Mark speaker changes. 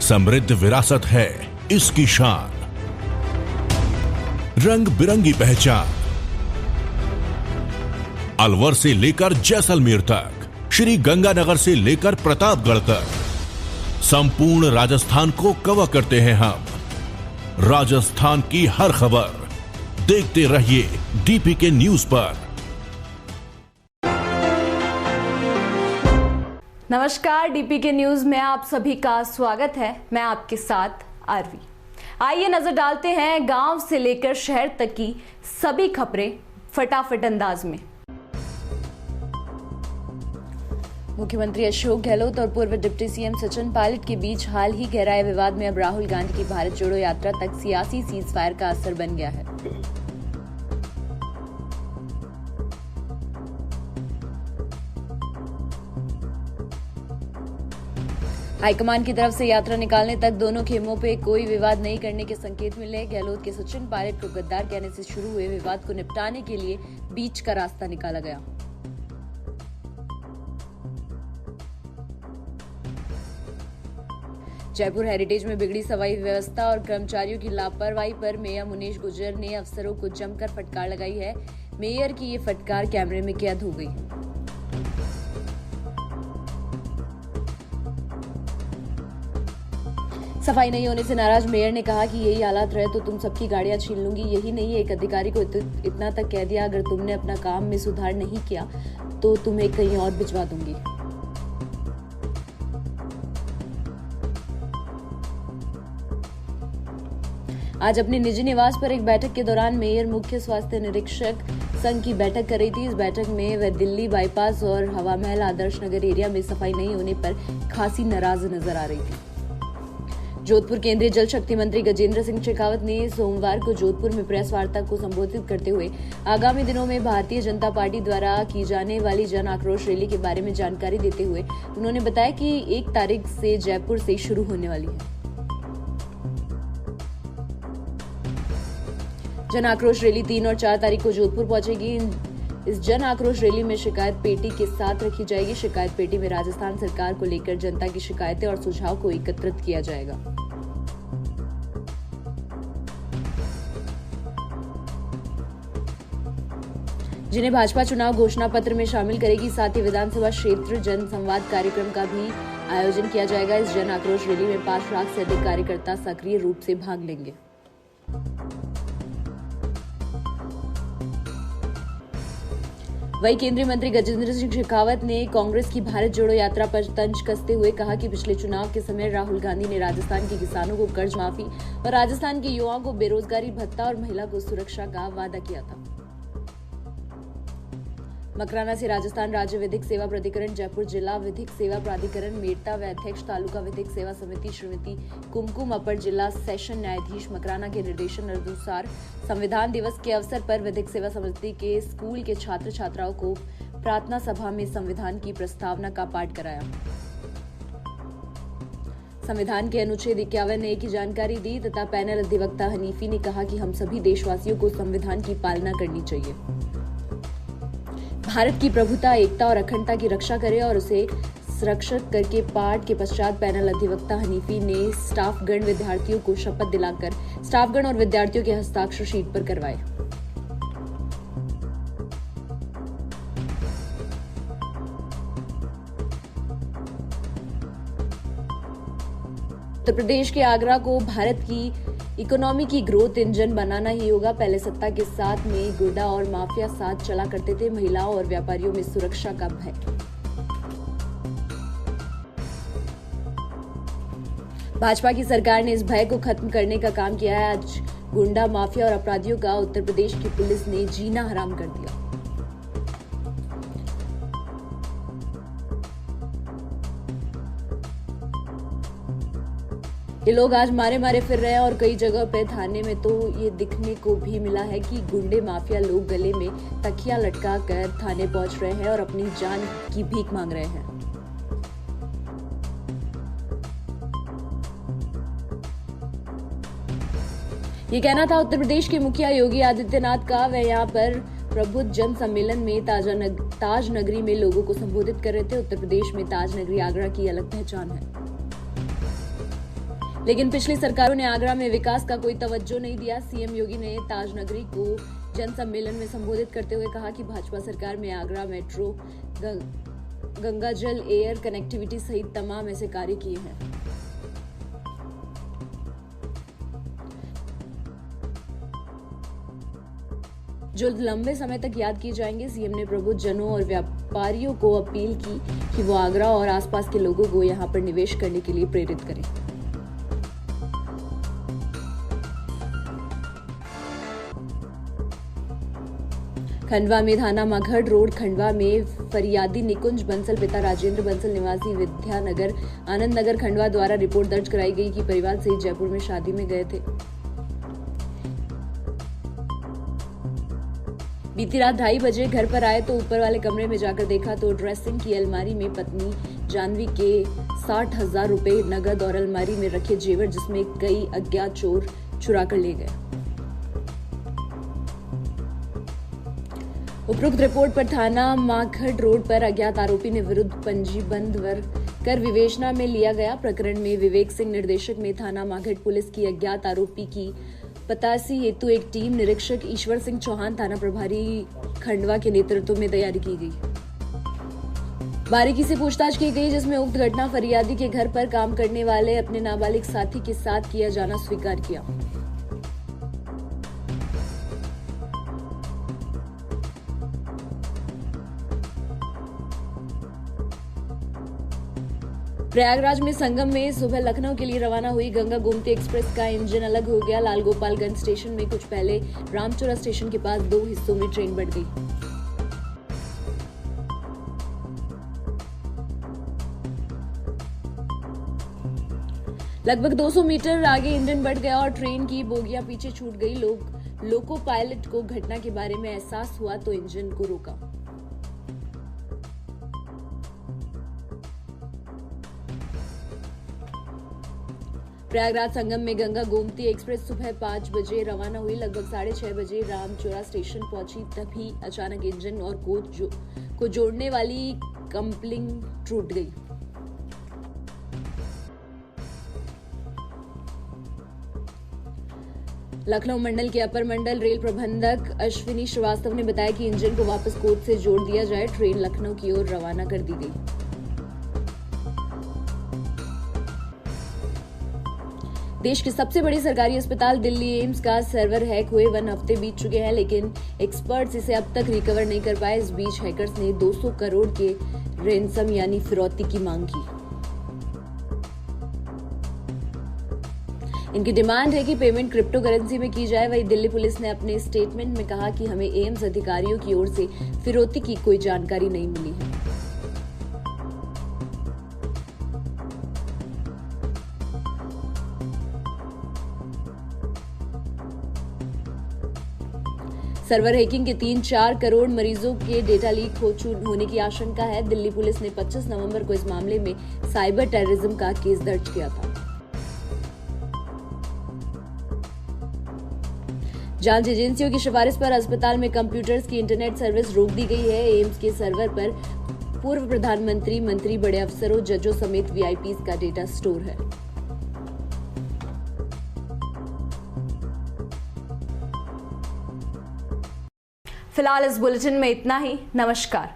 Speaker 1: समृद्ध विरासत है इसकी शान, रंग बिरंगी पहचान। अलवर से लेकर जैसलमेर तक, श्री गंगानगर से लेकर प्रतापगढ़ तक, संपूर्ण राजस्थान को कवर करते हैं हम। राजस्थान की हर खबर देखते रहिए डीपीके न्यूज पर।
Speaker 2: नमस्कार, डीपीके न्यूज में आप सभी का स्वागत है। मैं आपके साथ आरवी। आइए नजर डालते हैं गांव से लेकर शहर तक की सभी खबरें फटाफट अंदाज में। मुख्यमंत्री अशोक गहलोत और पूर्व डिप्टी सीएम सचिन पायलट के बीच हाल ही गहराए विवाद में अब राहुल गांधी की भारत जोड़ो यात्रा तक सियासी सीजफायर का असर बन गया है। हाईकमान की तरफ से यात्रा निकालने तक दोनों खेमों पे कोई विवाद नहीं करने के संकेत मिले। गहलोत के सचिन पायलट को गद्दार कहने से शुरू हुए विवाद को निपटाने के लिए बीच का रास्ता निकाला गया। जयपुर हेरिटेज में बिगड़ी सफाई व्यवस्था और कर्मचारियों की लापरवाही पर मेयर मुनीश गुर्जर ने अफसरों को जमकर फटकार लगाई है। मेयर की ये फटकार कैमरे में कैद हो गई। सफाई नहीं होने से नाराज मेयर ने कहा कि यही हालात रहे तो तुम सबकी गाड़ियां छीन लूंगी। यही नहीं, एक अधिकारी को इतना तक कह दिया, अगर तुमने अपना काम में सुधार नहीं किया तो तुम्हें कहीं और भिजवा दूंगी। आज अपने निजी निवास पर एक बैठक के दौरान मेयर मुख्य स्वास्थ्य निरीक्षक संघ की बैठक कर रही थी। इस बैठक में वह दिल्ली बाईपास और हवा महल आदर्श नगर एरिया में सफाई नहीं होने पर खासी नाराज नजर आ रही थी। जोधपुर केंद्रीय जल शक्ति मंत्री गजेंद्र सिंह शेखावत ने सोमवार को जोधपुर में प्रेस वार्ता को संबोधित करते हुए आगामी दिनों में भारतीय जनता पार्टी द्वारा की जाने वाली जन आक्रोश रैली के बारे में जानकारी देते हुए उन्होंने बताया कि 1 तारीख से जयपुर से शुरू होने वाली है। जन आक्रोश रैली 3 और 4 तारीख को जोधपुर पहुंचेगी। इस जन आक्रोश रैली में शिकायत पेटी के साथ रखी जाएगी। शिकायत पेटी में राजस्थान सरकार को लेकर जनता की शिकायतें और सुझाव को एकत्रित किया जाएगा। जिन्हें भाजपा चुनाव घोषणा पत्र में शामिल करेगी, साथ ही विधानसभा क्षेत्र जन संवाद कार्यक्रम का भी आयोजन किया जाएगा। इस जन आक्रोश रैली में 5 लाख से अधिक कार्यकर्ता सक्रिय रूप से भाग लेंगे। वहीं केंद्रीय मंत्री गजेंद्र सिंह शेखावत ने कांग्रेस की भारत जोड़ो यात्रा पर तंज कसते हुए कहा कि पिछले चुनाव के समय राहुल गांधी ने राजस्थान के किसानों को कर्ज माफी और राजस्थान के युवाओं को बेरोजगारी भत्ता और महिला को सुरक्षा का वादा किया था। मकराना से राजस्थान राज्य विधिक सेवा प्राधिकरण, जयपुर जिला विधिक सेवा प्राधिकरण, मेड़ता व अध्यक्ष तालुका विधिक सेवा समिति श्रीमती कुमकुम अपर जिला सेशन न्यायाधीश मकराना के निर्देशन अनुसार संविधान दिवस के अवसर पर विधिक सेवा समिति के स्कूल के छात्र छात्राओं को प्रार्थना सभा में संविधान की प्रस्तावना का पाठ कराया। संविधान के अनुच्छेद 51A की जानकारी दी तथा पैनल अधिवक्ता हनीफी ने कहा कि हम सभी देशवासियों को संविधान की पालना करनी चाहिए, भारत की प्रभुता, एकता और अखंडता की रक्षा करें और उसे सुरक्षित करके पाठ के पश्चात पैनल अधिवक्ता हनीफी ने स्टाफगण विद्यार्थियों को शपथ दिलाकर स्टाफगण और विद्यार्थियों के हस्ताक्षर शीट पर करवाए। उत्तर प्रदेश के आगरा को भारत की इकोनॉमी की ग्रोथ इंजन बनाना ही होगा। पहले सत्ता के साथ में गुंडा और माफिया साथ चला करते थे। महिलाओं और व्यापारियों में सुरक्षा का भय। भाजपा की सरकार ने इस भय को खत्म करने का काम किया है। आज गुंडा, माफिया और अपराधियों का उत्तर प्रदेश की पुलिस ने जीना हराम कर दिया। ये लोग आज मारे मारे फिर रहे हैं और कई जगह पे थाने में तो ये दिखने को भी मिला है कि गुंडे माफिया लोग गले में तकिया लटका कर थाने पहुंच रहे हैं और अपनी जान की भीख मांग रहे हैं। ये कहना था उत्तर प्रदेश के मुखिया योगी आदित्यनाथ का। वह यहाँ पर प्रबुद्ध जन सम्मेलन में ताज नगरी में लोगों को संबोधित कर रहे थे। उत्तर प्रदेश में ताज नगरी आगरा की अलग पहचान है। लेकिन पिछली सरकारों ने आगरा में विकास का कोई तवज्जो नहीं दिया। सीएम योगी ने ताज नगरी को जन सम्मेलन में संबोधित करते हुए कहा कि भाजपा सरकार में आगरा मेट्रो, गंगा जल, एयर कनेक्टिविटी सहित तमाम ऐसे कार्य किए हैं। जो लंबे समय तक याद किए जाएंगे। सीएम ने प्रबुद्ध जनों और व्यापारियों को अपील की कि वो आगरा और आसपास के लोगों को यहां पर निवेश करने के लिए प्रेरित करें। खंडवा में थाना माघड़ रोड खंडवा में फरियादी निकुंज बंसल पिता राजेंद्र बंसल निवासी विद्यानगर आनंद नगर खंडवा द्वारा रिपोर्ट दर्ज कराई गई कि परिवार से जयपुर में शादी में गए थे। बीती रात 2:30 बजे घर पर आए तो ऊपर वाले कमरे में जाकर देखा तो ड्रेसिंग की अलमारी में पत्नी जानवी के 60,000 रुपए नगद और अलमारी में रखे जेवर जिसमें कई अज्ञात चोर चुरा कर ले गए। उपरोक्त रिपोर्ट पर थाना माघड़ रोड पर अज्ञात आरोपी ने विरुद्ध पंजीबंद कर विवेचना में लिया गया। प्रकरण में विवेक सिंह निर्देशक में थाना माघड़ पुलिस की अज्ञात आरोपी की पतासी हेतु एक टीम निरीक्षक ईश्वर सिंह चौहान थाना प्रभारी खंडवा के नेतृत्व में तैयारी की गई। बारीकी से पूछताछ की गई जिसमें उक्त घटना फरियादी के घर पर काम करने वाले अपने नाबालिग साथी के साथ किया जाना स्वीकार किया। प्रयागराज में संगम में सुबह लखनऊ के लिए रवाना हुई गंगा गोमती एक्सप्रेस का इंजन अलग हो गया। लाल गोपालगंज स्टेशन में कुछ पहले रामचोरा स्टेशन के पास 2 हिस्सों में ट्रेन बढ़ गई। लगभग 200 मीटर आगे इंजन बढ़ गया और ट्रेन की बोगियां पीछे छूट गई। लोको पायलट को घटना के बारे में एहसास हुआ तो इंजन को रोका। प्रयागराज संगम में गंगा गोमती एक्सप्रेस सुबह 5 बजे रवाना हुई। लगभग 6:30 बजे रामचोरा स्टेशन पहुंची, तभी अचानक इंजन और कोच को जोड़ने वाली कपलिंग टूट गई। लखनऊ मंडल के अपर मंडल रेल प्रबंधक अश्विनी श्रीवास्तव ने बताया कि इंजन को वापस कोच से जोड़ दिया जाए। ट्रेन लखनऊ की ओर रवाना कर दी गई। देश के सबसे बड़े सरकारी अस्पताल दिल्ली एम्स का सर्वर हैक हुए 1 हफ्ते बीत चुके हैं, लेकिन एक्सपर्ट्स इसे अब तक रिकवर नहीं कर पाए। इस बीच हैकर्स ने 200 करोड़ के रैंसम यानी फिरौती की मांग की। इनकी डिमांड है कि पेमेंट क्रिप्टो करेंसी में की जाए। वहीं दिल्ली पुलिस ने अपने स्टेटमेंट में कहा कि हमें एम्स अधिकारियों की ओर से फिरौती की कोई जानकारी नहीं मिली है। सर्वर हैकिंग के 3-4 करोड़ मरीजों के डेटा लीक होने की आशंका है। दिल्ली पुलिस ने 25 नवंबर को इस मामले में साइबर टेररिज्म का केस दर्ज किया था। जांच एजेंसियों की सिफारिश पर अस्पताल में कंप्यूटर्स की इंटरनेट सर्विस रोक दी गई है। एम्स के सर्वर पर पूर्व प्रधानमंत्री, मंत्री, बड़े अफसरों, जजों समेत वीआईपीज का डेटा स्टोर है।
Speaker 3: फिलहाल इस बुलेटिन में इतना ही। नमस्कार।